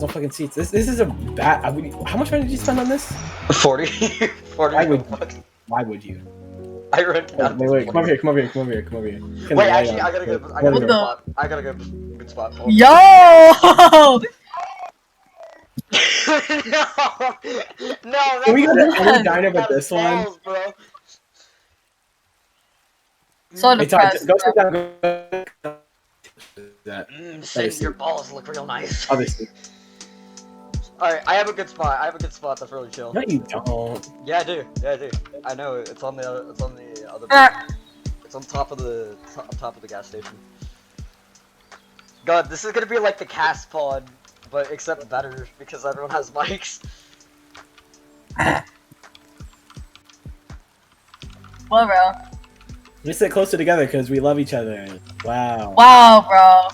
no fucking seats. This is a bad. How much money did you spend on this? 40. 40 Why would bucks. Why would you? I rented out. Wait, come over here, come over here, come over here, come over here. Wait, actually, I got a good What the- spot. I got a good spot. Hold on. Yo! No, Can we go to Yes. any diner but this one? balls, bro. So Hey, Todd, depressed. go sit down. Go. That. Sin, your balls look real nice. Obviously. Alright, I have a good spot. That's really chill. No, you don't. Yeah, I do. I know it. It's on the other. It's on top of the gas station. God, this is gonna be like the castpod, but except better because everyone has mics. Well, bro. We sit closer together because we love each other. Wow. Wow, bro.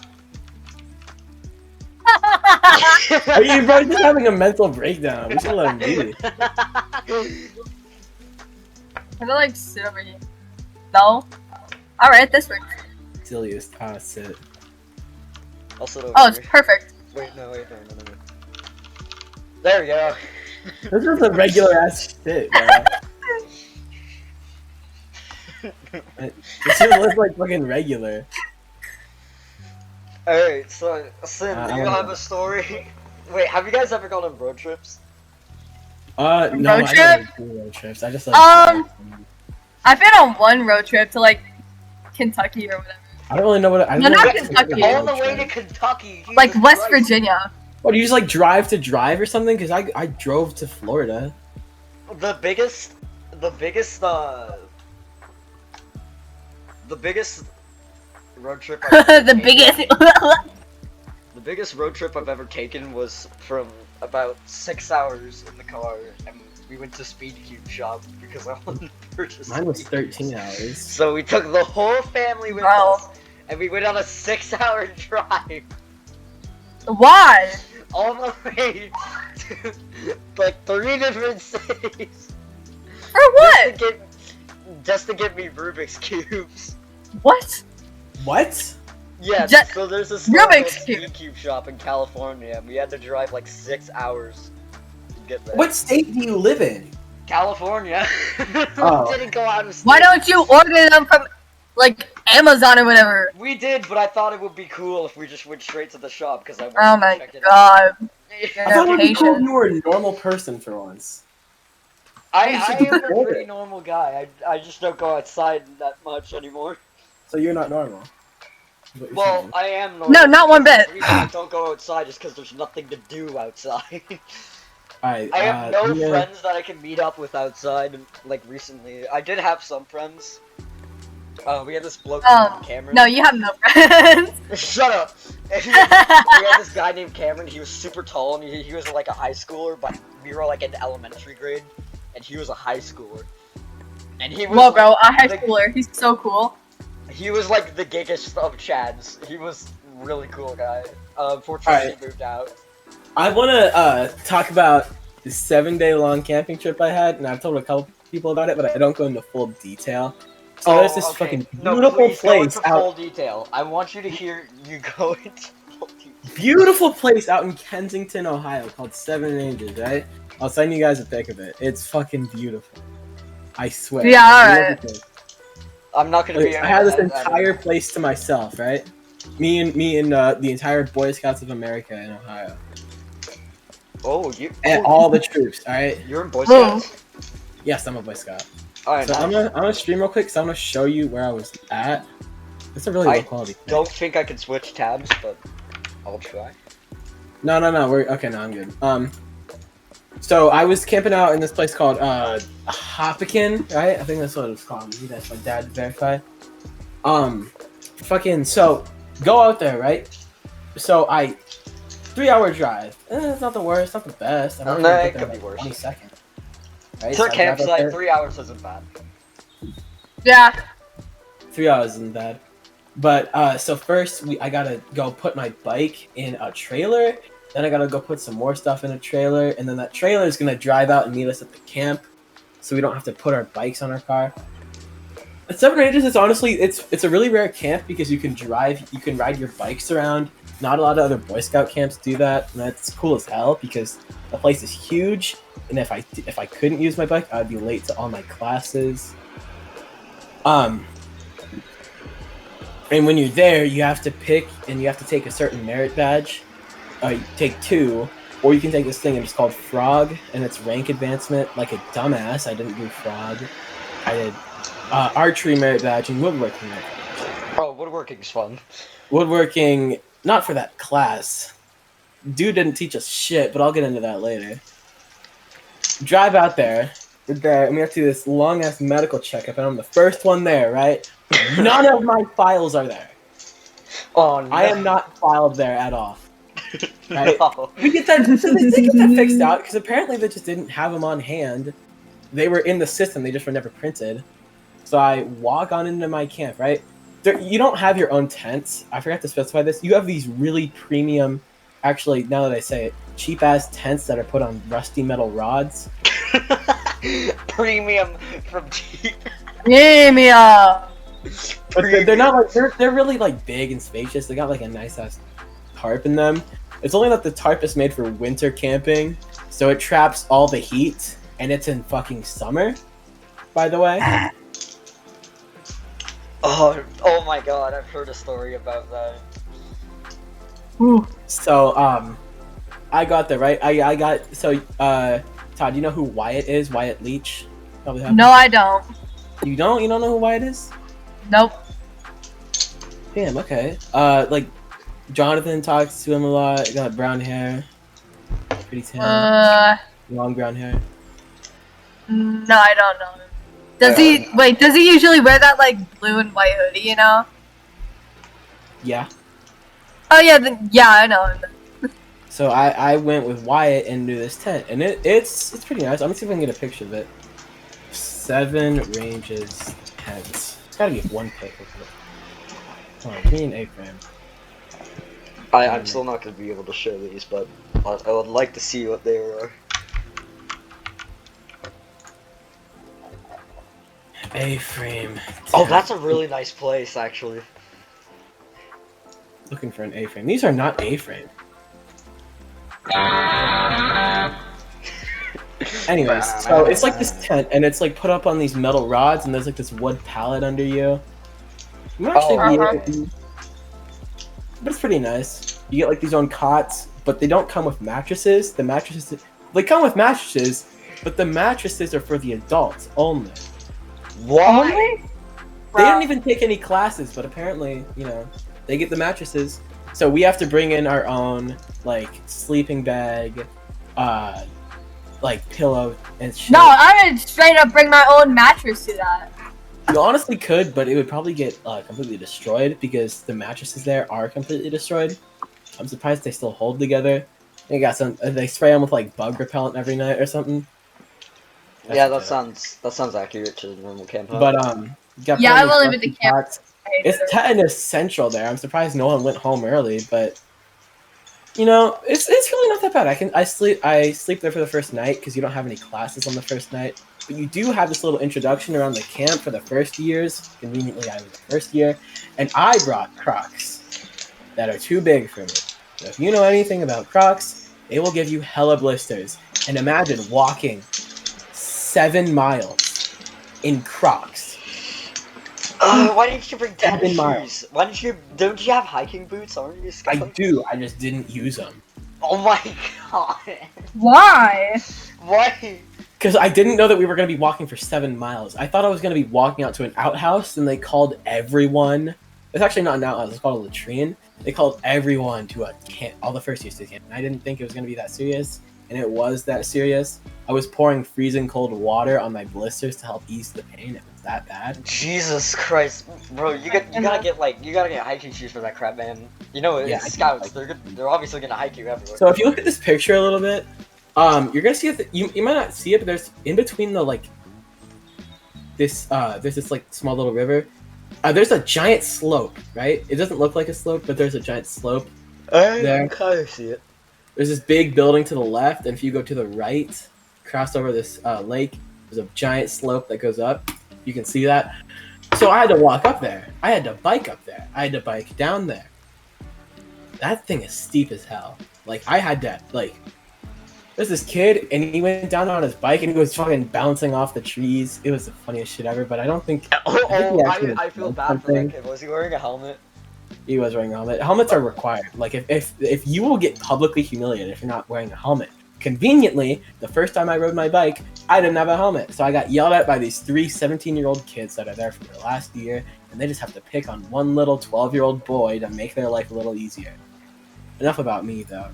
Are you bro, just having a mental breakdown? We should let him be. Can I like sit over here? No? Alright, this works. Silliest. Sit. I'll sit over Oh, it's here. perfect. Wait, no. There we go. This is a regular ass shit, bro. This shit looks like fucking regular. Alright, so, Sin, I do you don't have know. a story? Wait, have you guys ever gone on road trips? No, Road I trip? don't do road trips. I just like. I've been on one road trip to like Kentucky or whatever. I don't really know what. I No, don't not know what Kentucky. All the way to Kentucky. Like Jesus West Christ. Virginia. What, do you just like drive to drive or something? Because I drove to Florida. The biggest road trip I've ever The taken- biggest. The biggest road trip I've ever taken was from about 6 hours in the car, and we went to Speed Cube shop because I wanted to purchase. Mine was Speed 13 hours. So we took the whole family with Bro. us, and we went on a 6-hour drive Why? all the way to like 3 different cities. For what? Just to get me Rubik's cubes. What? What? Yeah, Ju- so there's this Rubik's Speed Cube. Cube shop in California, and we had to drive like 6 hours to get there. What state do you live in? California. Oh. We didn't go out of state. Why don't you order them from like Amazon or whatever? We did, but I thought it would be cool if we just went straight to the shop because I wanted Oh to my check it god. out. I thought it would be cool if Patient. you were a normal person for once. I You should am a order pretty it. normal guy. I just don't go outside that much anymore. So you're not normal. is what you're Well, saying. I am normal. No, not one because bit. The reason I don't go outside is because there's nothing to do outside. Alright, I have no yeah. friends that I can meet up with outside. Like recently, I did have some friends. We had this bloke Oh, named Cameron. No, you have no friends. Shut up! We had this guy named Cameron. He was super tall, and he was like a high schooler, but we were like in elementary grade, and he was a high schooler. And he was Whoa, bro, a high the- schooler. He's so cool. He was like the giggest of Chads. He was a really cool guy. Unfortunately, Alright. he moved out. I want to talk about the 7-day-long camping trip I had, and I've told a couple people about it, but I don't go into full detail. So there's this fucking beautiful please go place into out, full detail. I want you to hear you go into full detail. beautiful place out in Kensington, Ohio, called Seven Ranges. Right? I'll send you guys a pic of it. It's fucking beautiful. I swear. Yeah, alright. Beautiful place. I'm not gonna be. I had this able to edit entire place to myself, right? Me and the entire Boy Scouts of America in Ohio, Oh, you. and all the troops. All right. You're in Boy Whoa. Scouts. Yes, I'm a Boy Scout. Alright, So nice. I'm gonna stream real quick. So I'm gonna show you where I was at. It's a really I low quality. thing. Don't think I can switch tabs, but I'll try. No. We're okay. No, I'm good. So I was camping out in this place called Hoppican, right? I think that's what it's called. Maybe that's my dad verified. Fucking so go out there, right? So 3-hour drive. It's not the worst, not the best. I'm not No, gonna it get there could in be like worse. 20 seconds. Right? To So a I drive out campsite, there. 3 hours isn't bad. Yeah. 3 hours isn't bad. But so first I gotta go put my bike in a trailer. Then I gotta go put some more stuff in a trailer, and then that trailer is gonna drive out and meet us at the camp, so we don't have to put our bikes on our car. Seven Ranges is honestly it's a really rare camp because you can ride your bikes around. Not a lot of other Boy Scout camps do that, and that's cool as hell because the place is huge. And if I couldn't use my bike, I'd be late to all my classes. And when you're there, you have to pick and you have to take a certain merit badge. You take 2, or you can take this thing and it's called Frog, and it's rank advancement. Like a dumbass, I didn't do Frog. I did archery merit badge and woodworking merit badge. Oh, woodworking's fun. Woodworking, not for that class. Dude didn't teach us shit, but I'll get into that later. Drive out there. We're there, and we have to do this long-ass medical checkup, and I'm the first one there, right? None of my files are there. Oh, no. I am not filed there at all. Right? No. We get that, so they get that fixed out, because apparently they just didn't have them on hand. They were in the system, they just were never printed. So I walk on into my camp, right? You don't have your own tents. I forgot to specify this. You have these really premium, actually, now that I say it, cheap-ass tents that are put on rusty metal rods. Premium from cheap. Premium. But they're not like they're really like big and spacious. They got like a nice ass tarp in them. It's only that the tarp is made for winter camping, so it traps all the heat, and it's in fucking summer. By the way. Oh my god! I've heard a story about that. Ooh. So I got there right. I got so Todd, you know who Wyatt is? Wyatt Leach. Probably have. No, I don't. You don't? You don't know who Wyatt is? Nope. Damn. Okay. Like Jonathan talks to him a lot. Got brown hair. Pretty tan. Long brown hair. No, I don't know. Does he wait? Does he usually wear that like blue and white hoodie? You know? Yeah. Oh yeah, then, yeah, I know him. So I went with Wyatt into this tent, and it's pretty nice. I'm gonna see if I can get a picture of it. 7 Ranges tent. It's gotta be one pic. Come on, give me an A-frame. I'm still not gonna be able to show these, but I would like to see what they are. A-frame. Oh, that's a really nice place, actually. Looking for an A-frame. These are not A-frame. Anyways, so it's like this tent, and it's like put up on these metal rods, and there's like this wood pallet under you. I'm actually but it's pretty nice. You get like these own cots, but they don't come with mattresses. The mattresses, they come with mattresses, but the mattresses are for the adults only. Why? They don't even take any classes, but apparently, you know, they get the mattresses. So we have to bring in our own, like, sleeping bag, like, pillow and shit. No, I would straight up bring my own mattress to that. You honestly could, but it would probably get completely destroyed because the mattresses there are completely destroyed. I'm surprised they still hold together. They got some. They spray them with like bug repellent every night or something. That's yeah, that sounds accurate to the normal camp. But yeah, I've only been to camp. It's tetanus central there. I'm surprised no one went home early, but you know, it's really not that bad. I sleep there for the first night because you don't have any classes on the first night. But you do have this little introduction around the camp for the first years. Conveniently, I was the first year, and I brought Crocs that are too big for me. So if you know anything about Crocs, they will give you hella blisters. And imagine walking 7 miles in Crocs. Why didn't you bring tennis 7 miles. shoes? Don't you have hiking boots? Aren't you? I do. I just didn't use them. Oh my god. Why? Why? Because I didn't know that we were going to be walking for 7 miles. I thought I was going to be walking out to an outhouse, and they called everyone. It's actually not an outhouse. It's called a latrine. They called everyone to a camp, all the first years to camp. And I didn't think it was going to be that serious, and it was that serious. I was pouring freezing cold water on my blisters to help ease the pain. It was that bad. Jesus Christ, bro! You gotta get hiking shoes for that crap, man. You know, it's Yeah, scouts. They're obviously gonna hike you everywhere. So if you look at this picture a little bit, you're gonna see it. You might not see it, but there's in between the like this there's this like small little river. There's a giant slope, right? It doesn't look like a slope, but there's a giant slope. I kind of see it. There's this big building to the left, and if you go to the right, cross over this lake, there's a giant slope that goes up. You can see that. So I had to walk up there. I had to bike up there. I had to bike down there. That thing is steep as hell. Like, I had to, like... There's this kid, and he went down on his bike, and he was fucking bouncing off the trees. It was the funniest shit ever, but I don't think... I feel bad for that kid. Was he wearing a helmet? He was wearing a helmet. Helmets are required. Like, if you will get publicly humiliated if you're not wearing a helmet. Conveniently, the first time I rode my bike, I didn't have a helmet. So I got yelled at by these 3 17-year-old kids that are there for their last year, and they just have to pick on one little 12-year-old boy to make their life a little easier. Enough about me, though.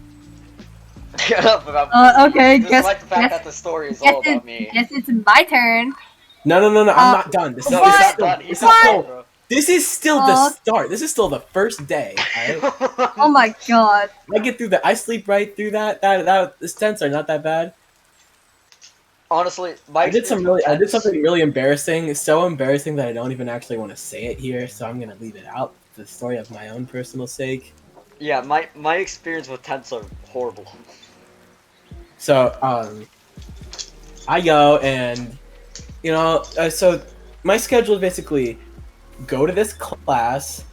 Enough about me. Okay, Just like the fact that the story is all about me. Guess it's my turn. No, I'm not done. This No, he's not done. He's not done, bro. This is still the start. This is still the first day. Right? Oh my god. I get through that. I sleep right through that. The stints are not that bad. Honestly, I did something really embarrassing. It's so embarrassing that I don't even actually want to say it here. So I'm gonna leave it out. The story of my own personal sake. Yeah, my experience with tents are horrible. So I go and so my schedule is basically go to this class,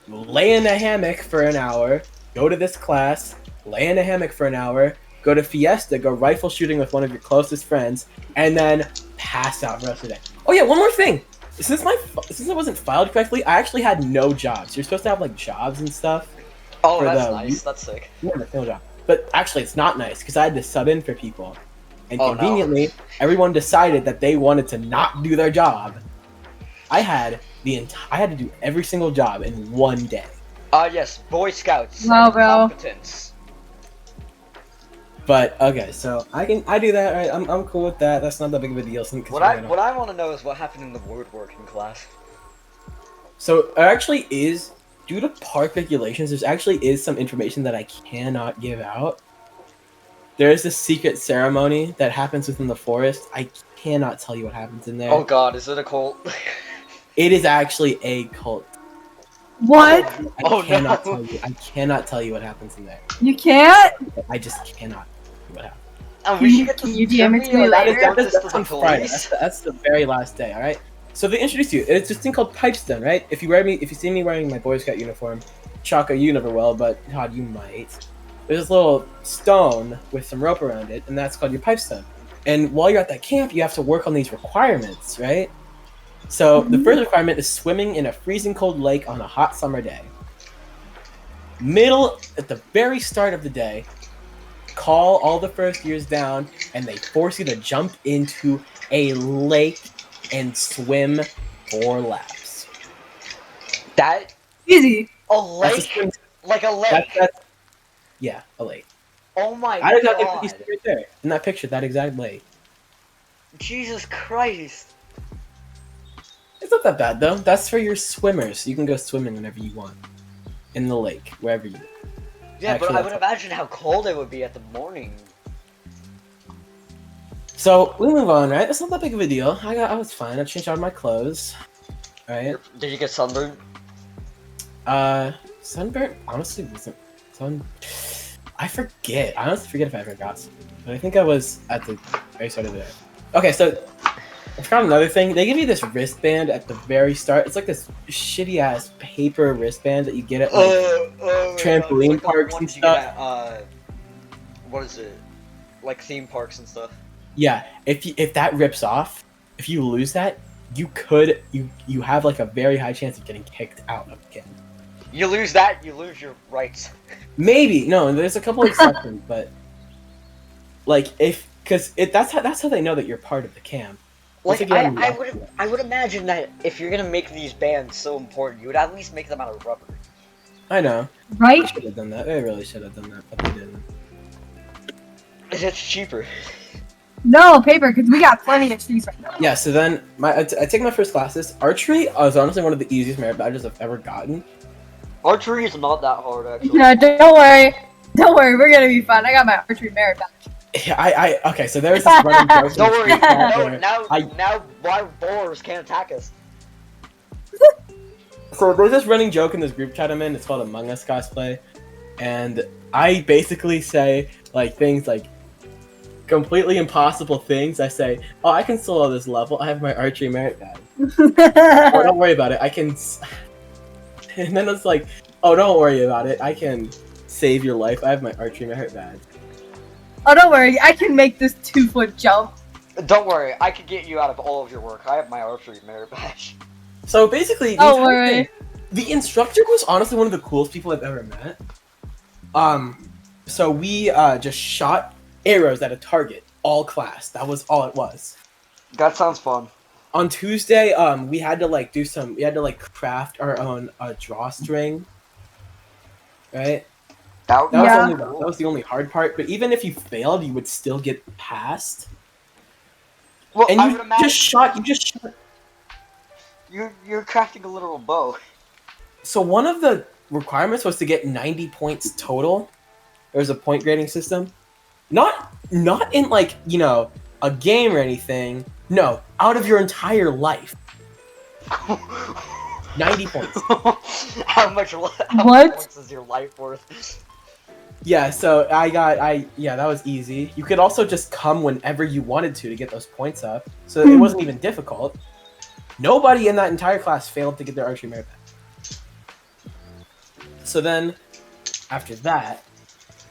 lay in a hammock for an hour, go to this class, lay in a hammock for an hour, go to Fiesta, go rifle shooting with one of your closest friends, and then pass out for the rest of the day. Oh yeah, one more thing. Since it wasn't filed correctly, I actually had no jobs. You're supposed to have like jobs and stuff. Oh, that's nice. That's sick. Yeah, no job. But actually, it's not nice because I had to sub in for people, and conveniently, everyone decided that they wanted to not do their job. I had to do every single job in one day. Yes, Boy Scouts. Wow, bro. Competence. But okay, so I do that. Right? I'm cool with that. That's not that big of a deal. What I want to know is what happened in the woodworking class. So there actually is, due to park regulations, there's actually is some information that I cannot give out. There is this secret ceremony that happens within the forest. I cannot tell you what happens in there. Oh god, is it a cult? It is actually a cult. What? I cannot tell you what happens in there. You can't? I just cannot tell you what happens. Can you DM it to me later? That's on Friday. That's the very last day, alright? So they introduce you. It's this thing called pipestone, right? If you see me wearing my Boy Scout uniform, Chaka, you never will, but Todd, you might. There's this little stone with some rope around it, and that's called your pipestone. And while you're at that camp, you have to work on these requirements, right? So the first requirement is swimming in a freezing cold lake on a hot summer day. At the very start of the day, call all the first years down, and they force you to jump into a lake and swim 4 laps. That easy. A lake? Like a lake? Yeah, a lake. Oh my god. I did not get right there in that picture, that exact lake. Jesus Christ. It's not that bad though. That's for your swimmers. You can go swimming whenever you want. In the lake, wherever you want. Yeah, but I would imagine how cold it would be at the morning. So we move on, right? It's not that big of a deal. I was fine. I changed out my clothes. Right? Did you get sunburned? Sunburnt honestly wasn't I forget. I honestly forget if I ever got some. But I think I was at the very start of the day. Okay, so I forgot another thing. They give you this wristband at the very start. It's like this shitty ass paper wristband that you get at like trampoline parks and stuff. What is it? Like theme parks and stuff. Yeah, if that rips off, if you lose that, you have like a very high chance of getting kicked out of the game. You lose that, you lose your rights. Maybe no. There's a couple exceptions, but like that's how they know that you're part of the camp. Like I would imagine that if you're gonna make these bands so important, you would at least make them out of rubber. I know. Right? They should have done that. They really should have done that, but they didn't. It's cheaper. No, paper, because we got plenty of trees right now. Yeah, so then I take my first classes. Archery was honestly one of the easiest merit badges I've ever gotten. Archery is not that hard, actually. Yeah, don't worry. Don't worry, we're gonna be fine. I got my archery merit badge. Yeah, okay, so there's this running joke. Don't worry, now wild boars can't attack us. So there's this running joke in this group chat I'm in. It's called Among Us cosplay, and I basically say like things like, completely impossible things, I say, "Oh, I can solo this level. I have my archery merit badge. Oh, don't worry about it. I can." And then it's like, "Oh, don't worry about it. I can save your life. I have my archery merit badge." Oh, don't worry, I can make this 2-foot jump. Don't worry, I could get you out of all of your work. I have my archery merit badge. So basically, the Don't entire worry. thing, the instructor was honestly one of the coolest people I've ever met. So we just shot arrows at a target, all class. That was all it was. That sounds fun. On Tuesday, we had to we had to craft our own drawstring. Right? That That was the only hard part. But even if you failed, you would still get passed. Well, And I you would imagine just shot. You're crafting a literal bow. So one of the requirements was to get 90 points total. There's a point grading system. Not in a game or anything. No, out of your entire life. 90 points. How much What? points is your life worth? Yeah, so that was easy. You could also just come whenever you wanted to get those points up. So it wasn't even difficult. Nobody in that entire class failed to get their archery merit badge. So then, after that,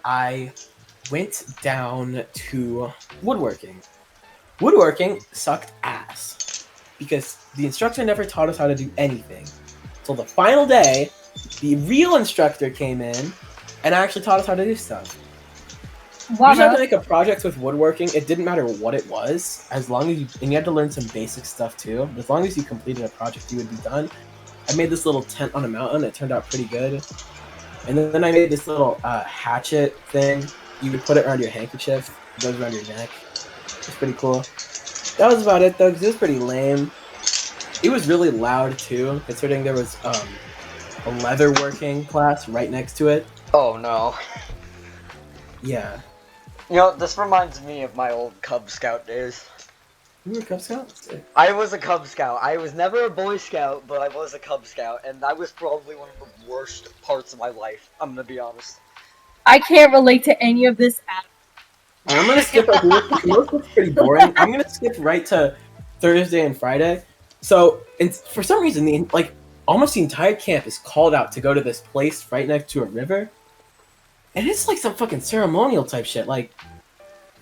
I went down to woodworking. Woodworking sucked ass because the instructor never taught us how to do anything. So the final day, the real instructor came in and actually taught us how to do stuff. Wow. You just had to make a project with woodworking. It didn't matter what it was, as long as and you had to learn some basic stuff too. As long as you completed a project, you would be done. I made this little tent on a mountain. It turned out pretty good. And then I made this little hatchet thing. You would put it around your handkerchief. It goes around your neck. It's pretty cool. That was about it though, because it was pretty lame. It was really loud too, considering there was a leatherworking class right next to it. Oh no. Yeah. You know, this reminds me of my old Cub Scout days. You were a Cub Scout? I was a Cub Scout. I was never a Boy Scout, but I was a Cub Scout, and that was probably one of the worst parts of my life. I'm gonna be honest. I can't relate to any of this at I'm gonna skip most of it's pretty boring. I'm gonna skip right to Thursday and Friday. So, for some reason, almost the entire camp is called out to go to this place right next to a river. And it's like some fucking ceremonial type shit. Like,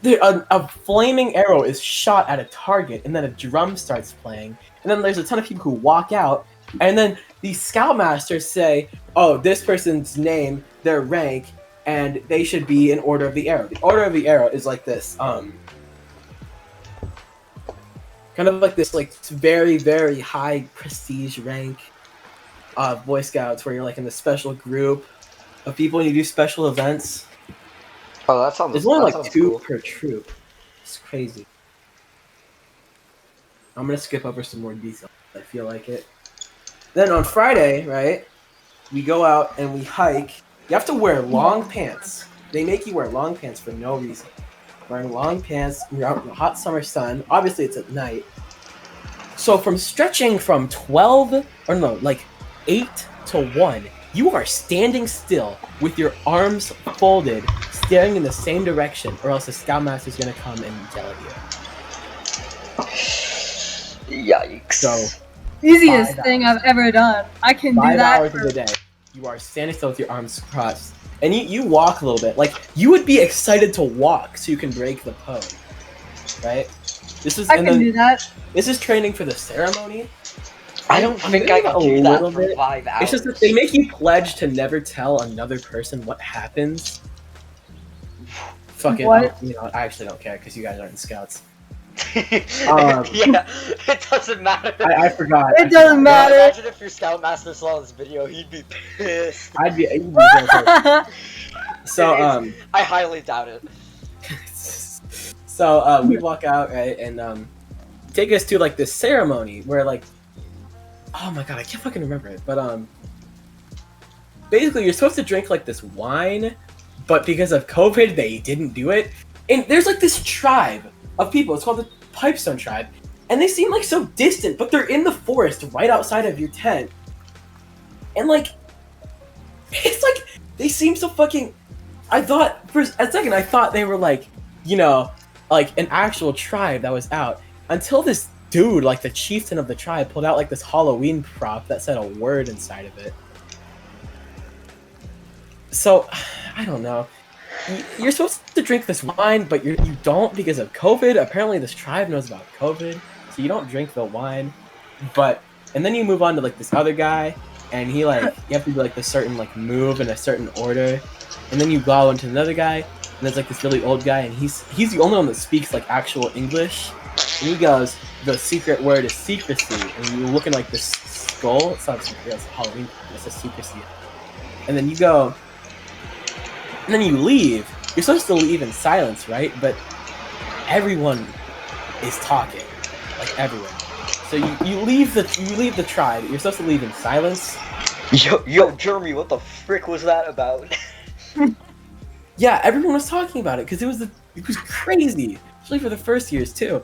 a flaming arrow is shot at a target, and then a drum starts playing. And then there's a ton of people who walk out, and then the scoutmasters say, "Oh, this person's name, their rank, and they should be in order of the arrow." The order of the arrow is like this, kind of like this, very, very high prestige rank of Boy Scouts, where you're in the special group of people and you do special events. Oh, that sounds. There's only two cool. per troop. It's crazy. I'm gonna skip over some more details. I feel like it. Then on Friday, right, we go out and we hike. You have to wear long pants. They make you wear long pants for no reason. Wearing long pants, you're out in the hot summer sun. Obviously, it's at night. So from stretching from 8 to 1, you are standing still with your arms folded, staring in the same direction, or else the scoutmaster's gonna come and yell at you. Yikes. So, easiest thing I've ever done. I can do 5 that hours of the day, you are standing still with your arms crossed. And you walk a little bit. Like, you would be excited to walk so you can break the pose. Right? I can do that. This is training for the ceremony. I don't think I can do that for 5 hours. It's just that they make you pledge to never tell another person what happens. Fucking, What? I actually don't care because you guys aren't scouts. Yeah, it doesn't matter. I forgot. It doesn't matter. Imagine if your Scoutmaster saw this video, he'd be pissed. I'd be so So, I highly doubt it. So, we walk out, right, and, take us to, this ceremony where, oh my god, I can't fucking remember it, but, basically, you're supposed to drink, this wine, but because of COVID, they didn't do it, and there's, this tribe of people, it's called the Pipestone Tribe, and they seem, so distant, but they're in the forest right outside of your tent, and, it's they seem so fucking, I thought, for a second, I thought they were, like an actual tribe that was out until this dude, like the chieftain of the tribe, pulled out like this Halloween prop that said a word inside of it. So, I don't know. You're supposed to drink this wine, but you don't because of COVID. Apparently, this tribe knows about COVID, so you don't drink the wine. But and then you move on to like this other guy, and he like you have to do like this certain like move in a certain order, and then you go into another guy, and there's like this really old guy, and he's the only one that speaks like actual English, and he goes, the secret word is secrecy, and you look in like this skull. It's not secret, it's Halloween. It's a secrecy, and then you go. And then you leave. You're supposed to leave in silence, right? But everyone is talking, like everyone. So you leave the tribe. You're supposed to leave in silence. Yo, Jeremy, what the frick was that about? Yeah, everyone was talking about it because it was crazy, especially for the first years too.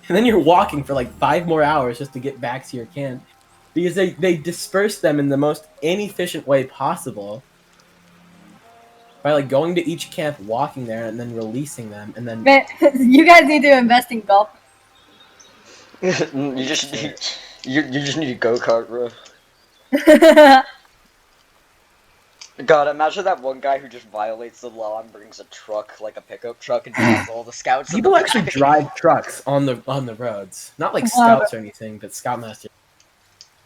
And then you're walking for like 5 more hours just to get back to your camp because they disperse them in the most inefficient way possible. By like going to each camp, walking there, and then releasing them, and then Man, you guys need to invest in golf. you just need a go-kart, bro. God, imagine that one guy who just violates the law and brings a truck, like a pickup truck, and has all the scouts. People actually drive trucks on the roads, not like scouts or anything, but scoutmasters.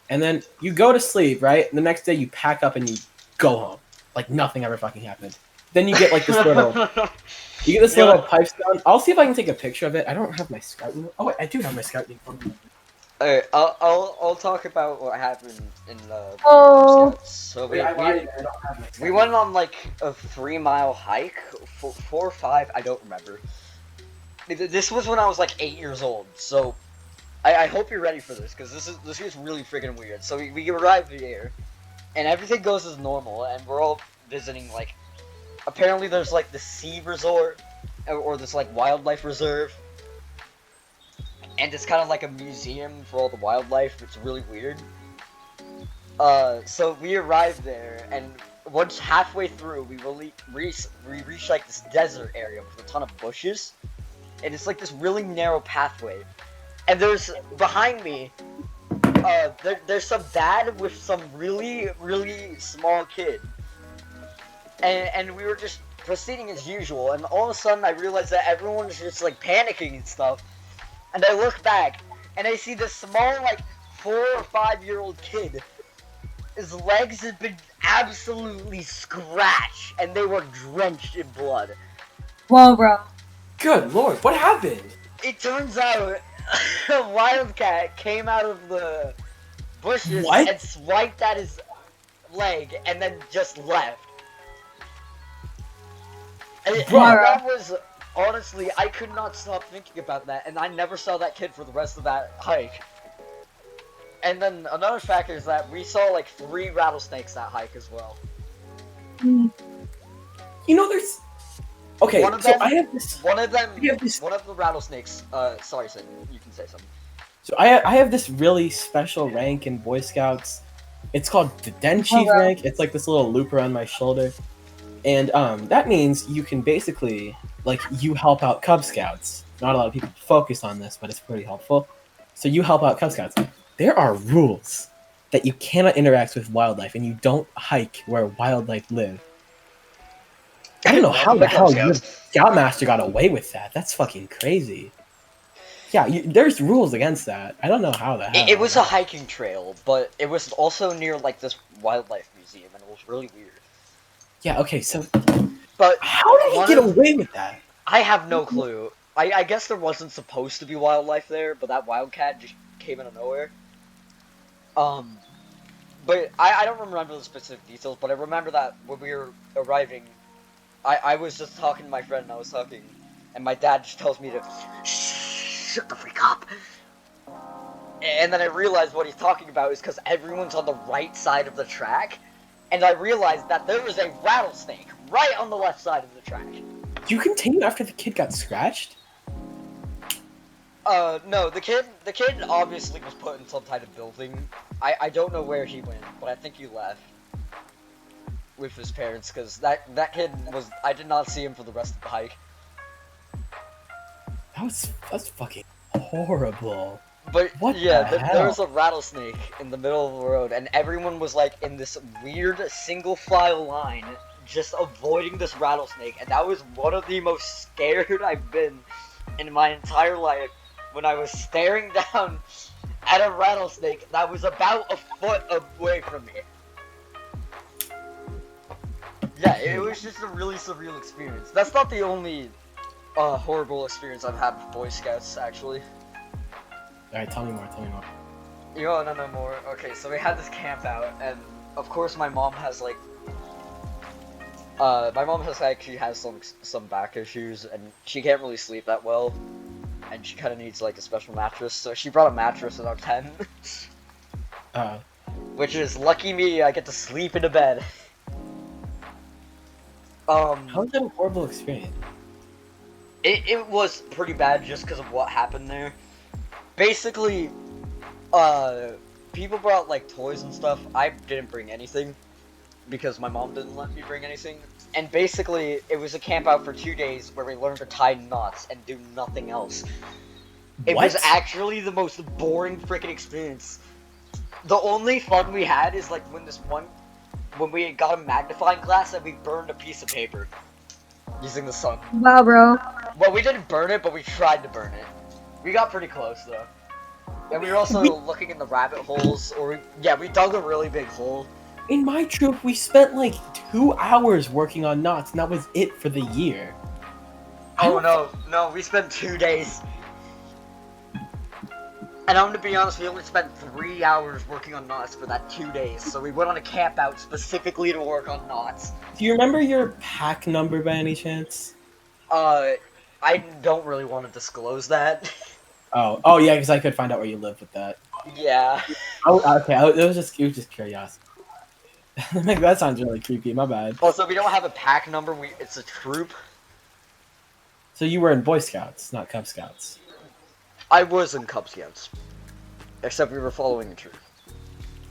And then you go to sleep, right? And the next day you pack up and you go home, like nothing ever fucking happened. Then you get like this little, little pipestone. I'll see if I can take a picture of it. I don't have my scout. Oh wait, I do have my scout. Alright, I'll talk about what happened in the Scouts. So we went on like a 3-mile hike, 4 or 5, I don't remember. This was when I was like 8 years old, so I hope you're ready for this, because this is really freaking weird. So we arrived here, and everything goes as normal, and we're all visiting like, apparently there's like the sea resort, or this like wildlife reserve. And it's kind of like a museum for all the wildlife. It's really weird. So we arrived there, and once halfway through, we reached like this desert area with a ton of bushes, and it's like this really narrow pathway. And there's behind me, there's some dad with some really small kid, and we were just proceeding as usual. And all of a sudden, I realized that everyone's just like panicking and stuff. And I look back, and I see this small, like, 4 or 5-year-old kid. His legs had been absolutely scratched, and they were drenched in blood. Whoa, bro. Good lord, what happened? It turns out a wildcat came out of the bushes and swiped at his leg, and then just left. And that was... Honestly, I could not stop thinking about that, and I never saw that kid for the rest of that hike. And then another factor is that we saw like 3 rattlesnakes that hike as well. You know, there's... Okay, one of so them, I have this... One of the rattlesnakes... sorry, Sid, you can say something. So I have this really special rank in Boy Scouts. It's called the Den Chief rank. It's like this little loop around my shoulder. And that means you can basically... Like, you help out Cub Scouts. Not a lot of people focus on this, but it's pretty helpful. So you help out Cub Scouts. There are rules that you cannot interact with wildlife, and you don't hike where wildlife live. I don't know how the hell your Scoutmaster got away with that. That's fucking crazy. Yeah, there's rules against that. I don't know how the hell. It was a hiking trail, but it was also near, like, this wildlife museum, and it was really weird. Yeah, okay, so... But how did he get away with that? I have no clue. I guess there wasn't supposed to be wildlife there, but that wildcat just came out of nowhere. But I don't remember the specific details, but I remember that when we were arriving, I was just talking to my friend, and I was talking, and my dad just tells me to shut the freak up. And then I realized what he's talking about is because everyone's on the right side of the track, and I realized that there was a rattlesnake right on the left side of the track. You continue after the kid got scratched? No, the kid obviously was put in some type of building. I don't know where he went, but I think he left with his parents, because that kid was... I did not see him for the rest of the hike. That's fucking horrible. But What yeah, the there was hell? a rattlesnake in the middle of the road, and everyone was like in this weird single file line, just avoiding this rattlesnake. And that was one of the most scared I've been in my entire life. When I was staring down at a rattlesnake that was about a foot away from me. Yeah, it was just a really surreal experience. That's not the only horrible experience I've had with Boy Scouts, actually. Alright, tell me more. You want to know more? Okay, so we had this camp out, and of course my mom has like, she has some back issues, and she can't really sleep that well, and she kind of needs like a special mattress. So she brought a mattress in our tent, which is lucky me. I get to sleep in a bed. How is that a horrible experience? It was pretty bad just because of what happened there. Basically, people brought like toys and stuff. I didn't bring anything because my mom didn't let me bring anything. And basically, it was a camp out for 2 days where we learned to tie knots and do nothing else. It was actually the most boring freaking experience. The only fun we had is like when we got a magnifying glass and we burned a piece of paper using the sun. Wow, bro. Well, we didn't burn it, but we tried to burn it. We got pretty close though. And we were also looking in the rabbit holes, we dug a really big hole. In my troop, we spent like 2 hours working on knots, and that was it for the year. Oh no, we spent 2 days. And I'm gonna be honest, we only spent 3 hours working on knots for that 2 days, so we went on a camp out specifically to work on knots. Do you remember your pack number by any chance? I don't really want to disclose that. Oh yeah, because I could find out where you live with that. Yeah. Okay, it was just curiosity. That sounds really creepy, my bad. Also, we don't have a pack number, it's a troop. So you were in Boy Scouts, not Cub Scouts. I was in Cub Scouts. Except we were following a troop.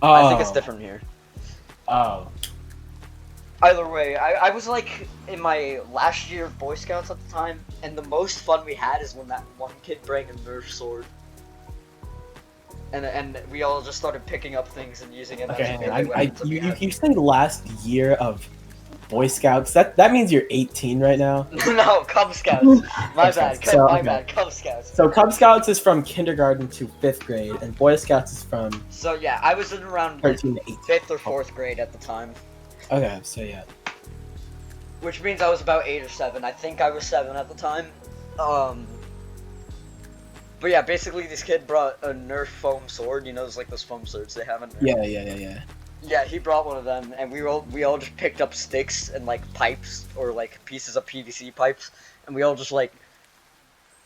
Oh. I think it's different here. Oh. Either way, I was like in my last year of Boy Scouts at the time, and the most fun we had is when that one kid brought a Nerf sword. And we all just started picking up things and using it. Okay, you say last year of Boy Scouts. That means you're 18 right now. No, Cub Scouts. My bad. Cub Scouts. So Cub Scouts is from kindergarten to 5th grade, and Boy Scouts is from. So yeah, I was in around 13 to 18. 5th or 4th grade at the time. Okay, so yeah. Which means I was about 8 or 7. I think I was 7 at the time. But yeah, basically this kid brought a Nerf foam sword. You know, it's like those foam swords they have in Nerf. Yeah. Yeah, he brought one of them, and we all just picked up sticks and like pipes or like pieces of PVC pipes, and we all just like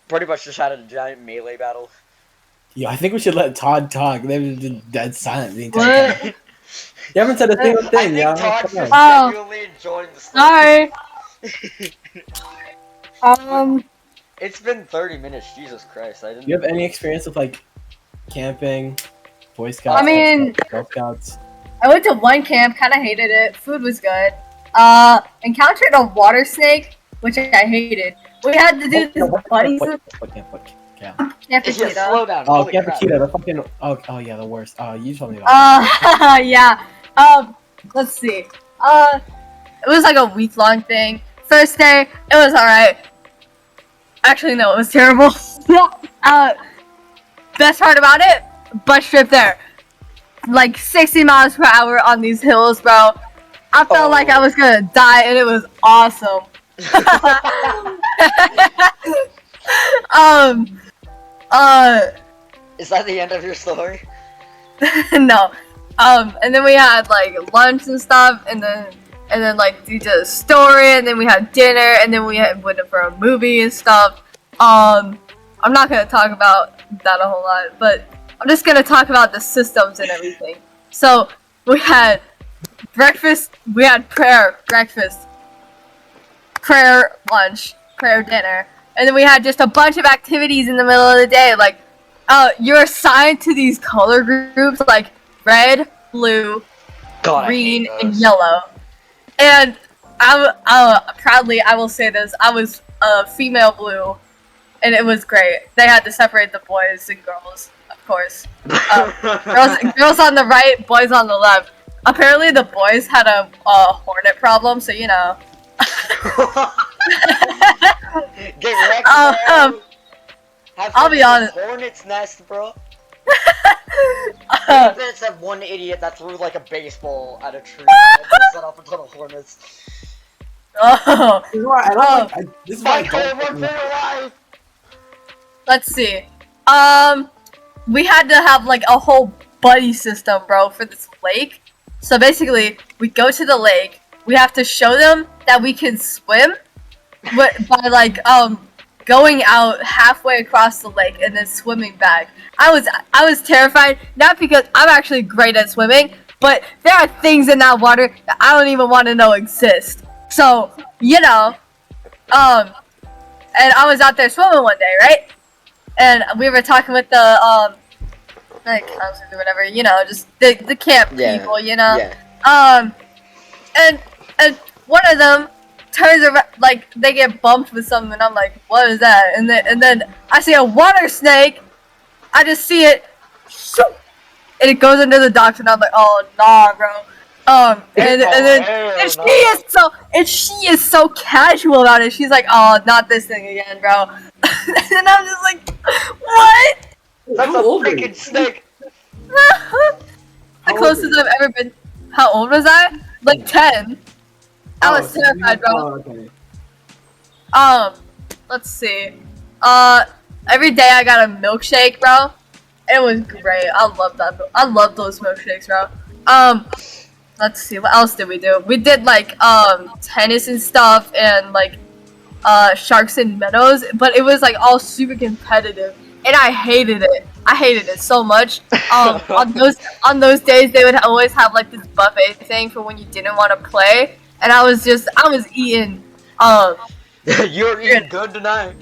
pretty much just had a giant melee battle. Yeah, I think we should let Todd talk. They've been dead silent the entire time. You haven't said a single thing, I yo. think Todd's just genuinely enjoying the story. Sorry. It's been 30 minutes, Jesus Christ, I didn't... Do you have any experience with, like, camping, Boy Scouts, I mean... Girl Scouts? I went to one camp, kinda hated it, food was good. Encountered a water snake, which I hated. We had to do this buddies... Yeah, slow down, oh, Campouts, the fucking... Oh, yeah, the worst. Oh, you told me about yeah. Let's see. It was like a week-long thing. First day, it was alright. Actually, no, it was terrible. Best part about it, bus trip there. Like 60 miles per hour on these hills, bro. I felt like I was gonna die, and it was awesome. Is that the end of your story? No. And then we had like lunch and stuff, and then like we did a story, and then we had dinner, and then we went for a movie and stuff. I'm not gonna talk about that a whole lot, but I'm just gonna talk about the systems and everything. So we had breakfast, we had prayer breakfast, prayer lunch, prayer dinner, and then we had just a bunch of activities in the middle of the day. Like, you're assigned to these color groups, like red, blue, green, and yellow. And proudly, I will say this: I was female blue. and it was great. They had to separate the boys and girls, of course. Girls on the right, boys on the left. Apparently, the boys had a hornet problem, so you know. Get wrecked, bro. I'll be honest. Hornet's nest, bro. There's that one idiot that threw like a baseball at a tree and set off a ton of hornets. Oh. This is why I don't Alive. Let's see. We had to have like a whole buddy system, bro, for this lake. So basically, we go to the lake. We have to show them that we can swim, but by like going out halfway across the lake and then swimming back. I was terrified, not because I'm actually great at swimming, but there are things in that water that I don't even want to know exist. So, you know, and I was out there swimming one day, right? And we were talking with the like counselors or whatever, you know, just the camp people, you know. Yeah. And one of them turns around, like they get bumped with something, and I'm like, what is that? And then I see a water snake. I just see it, and it goes into the docks, and I'm like, oh nah, bro. And she is so casual about it. She's like, oh, not this thing again, bro. And I'm just like, what? That's a freaking snake. The closest I've ever been. How old was I? Like 10. I was terrified, bro. Okay. Let's see. Every day I got a milkshake, bro. It was great. I love that. I love those milkshakes, bro. Let's see. What else did we do? We did like tennis and stuff, and like sharks and minnows, but it was like all super competitive, and I hated it. I hated it so much. On those days, they would always have like this buffet thing for when you didn't want to play, and I was eating. You were eating good tonight.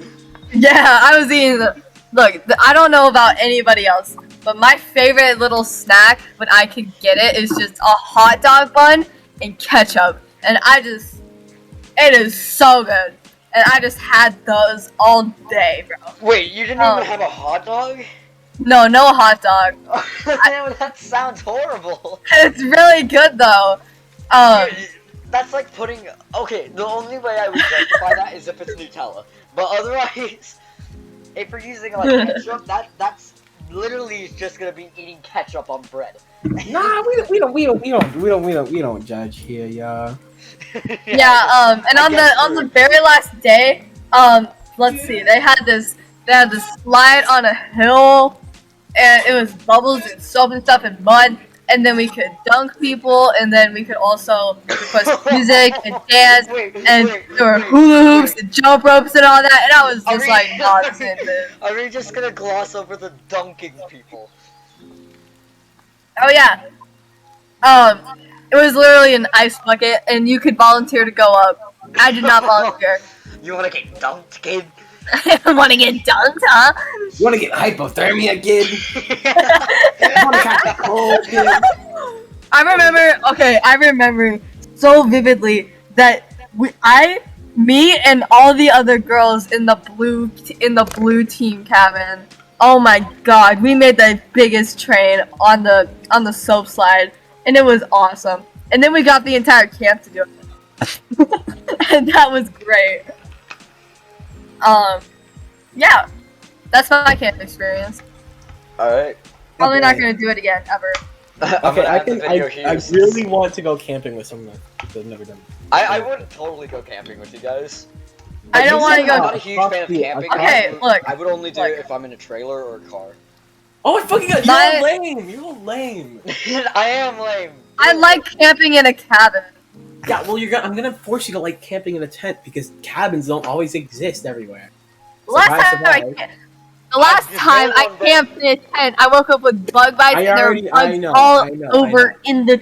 Yeah, I was eating. Look, I don't know about anybody else, but my favorite little snack when I could get it is just a hot dog bun and ketchup, and it is so good, and I just had those all day, bro. Wait, you didn't even have a hot dog? No hot dog. That sounds horrible. It's really good though. That's like putting. Okay, the only way I would justify that is if it's Nutella, but otherwise, if you're using like ketchup, that's literally just gonna be eating ketchup on bread. Nah, we don't judge here, y'all. Yeah. And on the very last day, let's see, they had this slide on a hill, and it was bubbles and soap and stuff and mud. And then we could dunk people, and then we could also request music and dance, and there were hula hoops and jump ropes and all that, and I was just like, nonsense. Are we just gonna gloss over the dunking people? Oh yeah. It was literally an ice bucket, and you could volunteer to go up. I did not volunteer. You wanna get dunked, kid? I want to get dunked, huh? You want to get hypothermia, kid? You want to catch a cold, kid? I remember so vividly that me and all the other girls in the blue team cabin. Oh my god, we made the biggest train on the soap slide, and it was awesome. And then we got the entire camp to do it, and that was great. Yeah, that's my camp experience. Alright. Probably not gonna do it again, ever. Okay, I really want to go camping with someone that I've never done. I would totally go camping with you guys. I don't want to go. I'm not a huge fan of camping. Okay, look. I would only do it if I'm in a trailer or a car. Oh, I fucking got you're lame. You're lame. I am lame. I like camping in a cabin. Yeah, well, I'm gonna force you to like camping in a tent because cabins don't always exist everywhere. The last time I camped in a tent, I woke up with bug bites and there were bugs all over in the.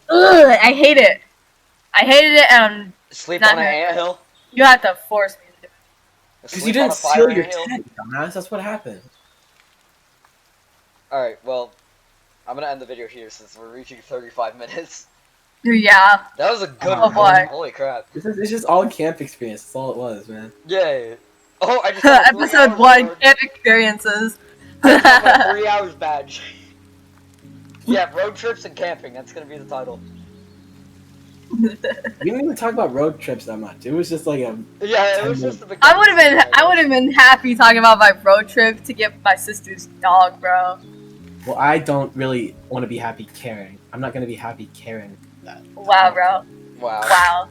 Ugh, I hate it. I hated it, and sleep on an anthill. You have to force me to do it. Because you didn't seal your tent, dumbass. That's what happened. Alright, well, I'm gonna end the video here since we're reaching 35 minutes. Yeah. That was a good one. Holy crap. It's just all camp experience. That's all it was, man. Yeah. Oh, I just got a 3 Episode hours 1 reward. camp experiences. I just got my 3 hours badge. Yeah, road trips and camping. That's gonna be the title. We didn't even talk about road trips that much. It was just like a. Yeah, it was just a big. I would have been happy talking about my road trip to get my sister's dog, bro. Well, I don't really want to be happy carrying. I'm not gonna be happy carrying that. Wow, bro. Wow. Wow.